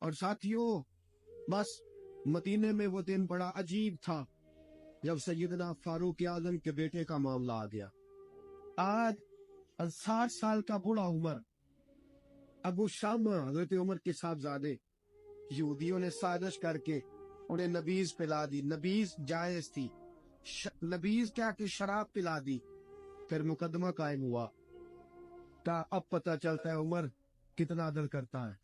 اور ساتھیوں بس مدینے میں وہ دن بڑا عجیب تھا جب سیدنا فاروق اعظم کے بیٹے کا معاملہ آ گیا. آج 60 سال کا بوڑھا عمر ابو شامہ حضرت عمر کے صاحبزادے یہودیوں نے سازش کر کے انہیں نبیذ پلا دی. نبیذ جائز تھی، نبیذ کیا کہ شراب پلا دی. پھر مقدمہ قائم ہوا. اب پتہ چلتا ہے عمر کتنا عدل کرتا ہے.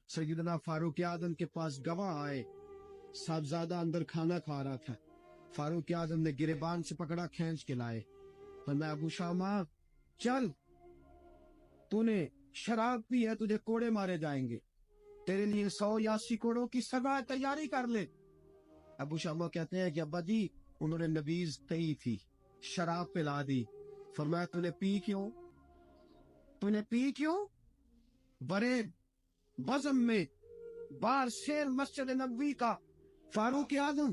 سیدنا فاروق اعظم کے پاس گواہ آئے، صاحبزادہ اندر کھانا کھا رہا تھا. فاروق اعظم نے گریبان سے پکڑا، کھینچ کے لائے. فرمایا ابو شامہ چل، تو نے شراب پی ہے، تجھے کوڑے مارے جائیں گے، تیرے لیے 100 یا 80 کوڑوں کی سزا تیاری کر لے. ابو شامہ کہتے ہیں کہ ابا جی انہوں نے نبیذ کہی تھی، شراب پلا دی. فرمایا تو نے پی کیوں؟ تو نے پی کیوں؟ بڑے بزم میں بار شیر مسجد نبوی کا فاروق اعظم.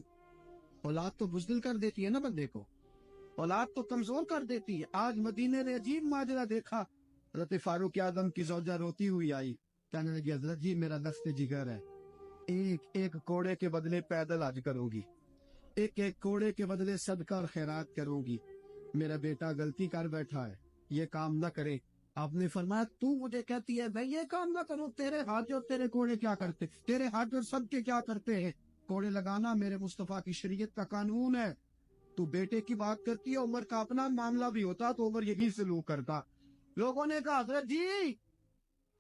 اولاد تو بزدل کر دیتی ہے نا بندے کو، اولاد تو کمزور کر دیتی ہے. آج مدینے نے عجیب ماجرا دیکھا. حضرت فاروق اعظم کی زوجہ روتی ہوئی آئی، کہنے لگی حضرت جی میرا دست جگر ہے، ایک کوڑے کے بدلے پیدل حج کروں گی، ایک کوڑے کے بدلے صدقہ اور خیرات کروں گی. میرا بیٹا غلطی کر بیٹھا ہے، یہ کام نہ کرے. آپ نے فرمایا تو مجھے کہتی ہے میں یہ کام نہ کروں؟ تیرے ہاتھ اور تیرے کوڑے کیا کرتے؟ تیرے ہاتھ اور سب کے کیا کرتے ہیں؟ کوڑے لگانا میرے مصطفیٰ کی شریعت کا قانون ہے. تو بیٹے کی بات کرتی ہے، عمر کا اپنا معاملہ بھی ہوتا تو عمر یہی سلوک کرتا. لوگوں نے کہا حضرت جی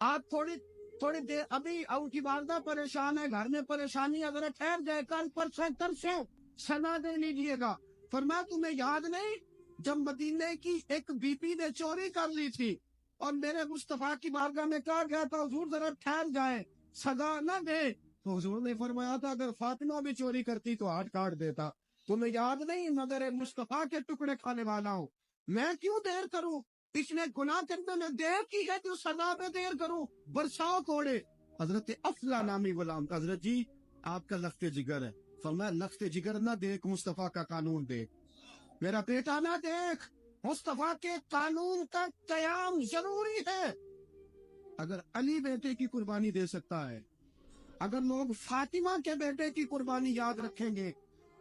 آپ تھوڑی دیر ابھی ان کی والدہ پریشان ہے، گھر میں پریشانی، حضرت ٹھہر جائے، کل پرسوں ترسوں سنا دے لیجیے گا. فرمایا تمہیں یاد نہیں جب مدینے کی ایک بی بی نے چوری کر لی تھی اور میرے مصطفیٰ کی بارگاہ میں کہا گیا تھا حضور ذرا ٹھہر جائے، سزا نہ دے، تو حضور نے فرمایا تھا اگر فاطمہ بھی چوری کرتی تو ہاتھ کاٹ دیتا. تمہیں یاد نہیں میں میرے مصطفیٰ کے ٹکڑے کھانے والا ہوں، میں کیوں دیر کروں؟ پچھلے گناہ کرنے میں دیر کی ہے تو سزا میں دیر کروں، برساؤ کوڑے. حضرت افلا نامی غلام، حضرت جی آپ کا لخت جگر ہے. فرمایا لخت جگر نہ دیکھ، مصطفیٰ کا قانون دیکھ. میرا بیٹا نہ دیکھ، مصطفیٰ کے قانون کا قیام ضروری ہے. اگر علی بیٹے کی قربانی دے سکتا ہے، اگر لوگ فاطمہ کے بیٹے کی قربانی یاد رکھیں گے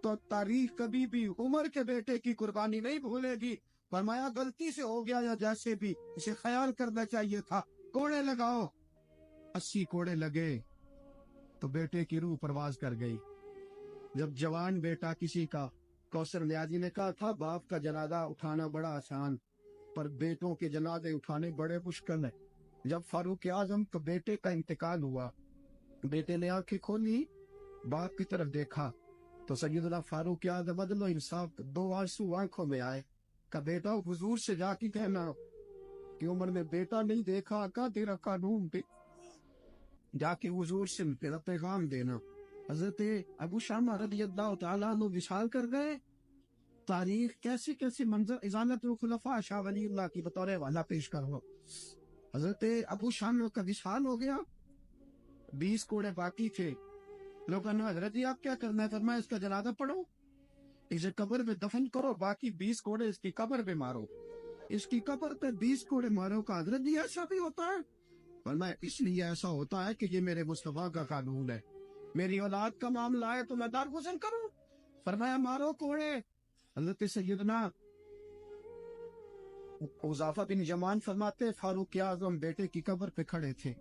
تو تاریخ کبھی بھی عمر کے بیٹے کی قربانی نہیں بھولے گی. فرمایا غلطی سے ہو گیا یا جیسے بھی، اسے خیال کرنا چاہیے تھا. کوڑے لگاؤ. 80 کوڑے لگے تو بیٹے کی روح پرواز کر گئی. جب جوان بیٹا کسی کا، کوثر نیازی نے کہا تھا باپ کا جنازہ اٹھانا بڑا آسان پر بیٹوں کے جنازے اٹھانے بڑے مشکل ہیں. جب فاروق اعظم کے بیٹے کا انتقال ہوا، بیٹے نے آنکھیں کھولی، باپ کی طرف دیکھا تو سیدنا فاروق اعظم عدل و انصاف 2 آنسو آنکھوں میں آئے. کہ بیٹا حضور سے جا کے کہنا کہ عمر نے بیٹا نہیں دیکھا، کا تیرا قانون پہ جا کے حضور سے تیرا پیغام دینا. حضرت ابو شامہ رضی اللہ تعالیٰ عنہ وصال کر گئے. تاریخ کیسے کیسے منظر ازالت الخلفاء شاہ ولی اللہ کی بطور والا پیش کرو. حضرت ابو شامہ کا وصال ہو گیا، 20 کوڑے باقی تھے. لوگوں نے حضرت جی آپ کیا کرنا ہے؟ فرمایا اس کا جنازہ پڑھو، اسے قبر میں دفن کرو، باقی 20 کوڑے اس کی قبر پہ مارو، اس کی قبر پہ 20 کوڑے مارو. کا حضرت جی ایسا بھی ہوتا ہے؟ فرمایا اس لیے ایسا ہوتا ہے کہ یہ میرے مصطفیٰ کا قانون ہے، میری اولاد کا معاملہ ہے تو میں دارگزر کروں. فرمایا مارو کوڑے. حضرت سیدنا حذیفہ بن یمان فرماتے فاروق اعظم بیٹے کی قبر پہ کھڑے تھے،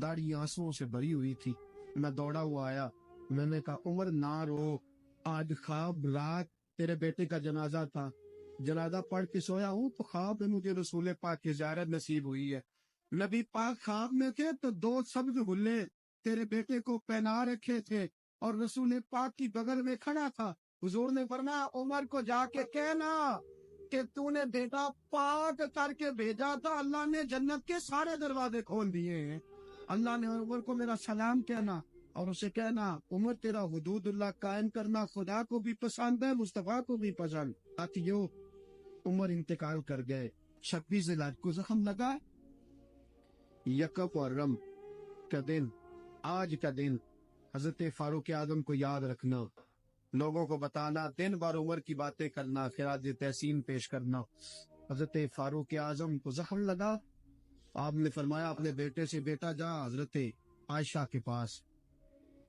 داڑھی آنسوؤں سے بھری ہوئی تھی. میں دوڑا ہوا آیا، میں نے کہا عمر نہ رو، آج خواب رات تیرے بیٹے کا جنازہ تھا، جنازہ پڑھ کے سویا ہوں تو خواب میں مجھے رسول پاک کی زیارت نصیب ہوئی ہے. نبی پاک خواب میں تھے تو 2 سبز حلے تیرے بیٹے کو پہنا رکھے تھے اور رسول پاک کی بغل میں کھڑا تھا. حضور نے فرمایا عمر کو جا کے کہنا کہ تو نے بیٹا پاک کر کے بھیجا تھا، اللہ نے جنت کے سارے دروازے کھول دیے ہیں. اللہ نے عمر کو میرا سلام کہنا اور اسے کہنا عمر تیرا حدود اللہ قائم کرنا خدا کو بھی پسند ہے، مصطفیٰ کو بھی پسند. ساتھیو عمر انتقال کر گئے. 26 ذی الحجہ کو زخم لگا. یکم محرم کا دن، آج کا دن حضرت فاروق اعظم کو یاد رکھنا، لوگوں کو بتانا، دن بار عمر کی باتیں کرنا، خراج تحسین پیش کرنا. حضرت فاروق اعظم کو زخم لگا. آپ نے فرمایا اپنے بیٹے سے بیٹا جا حضرت عائشہ کے پاس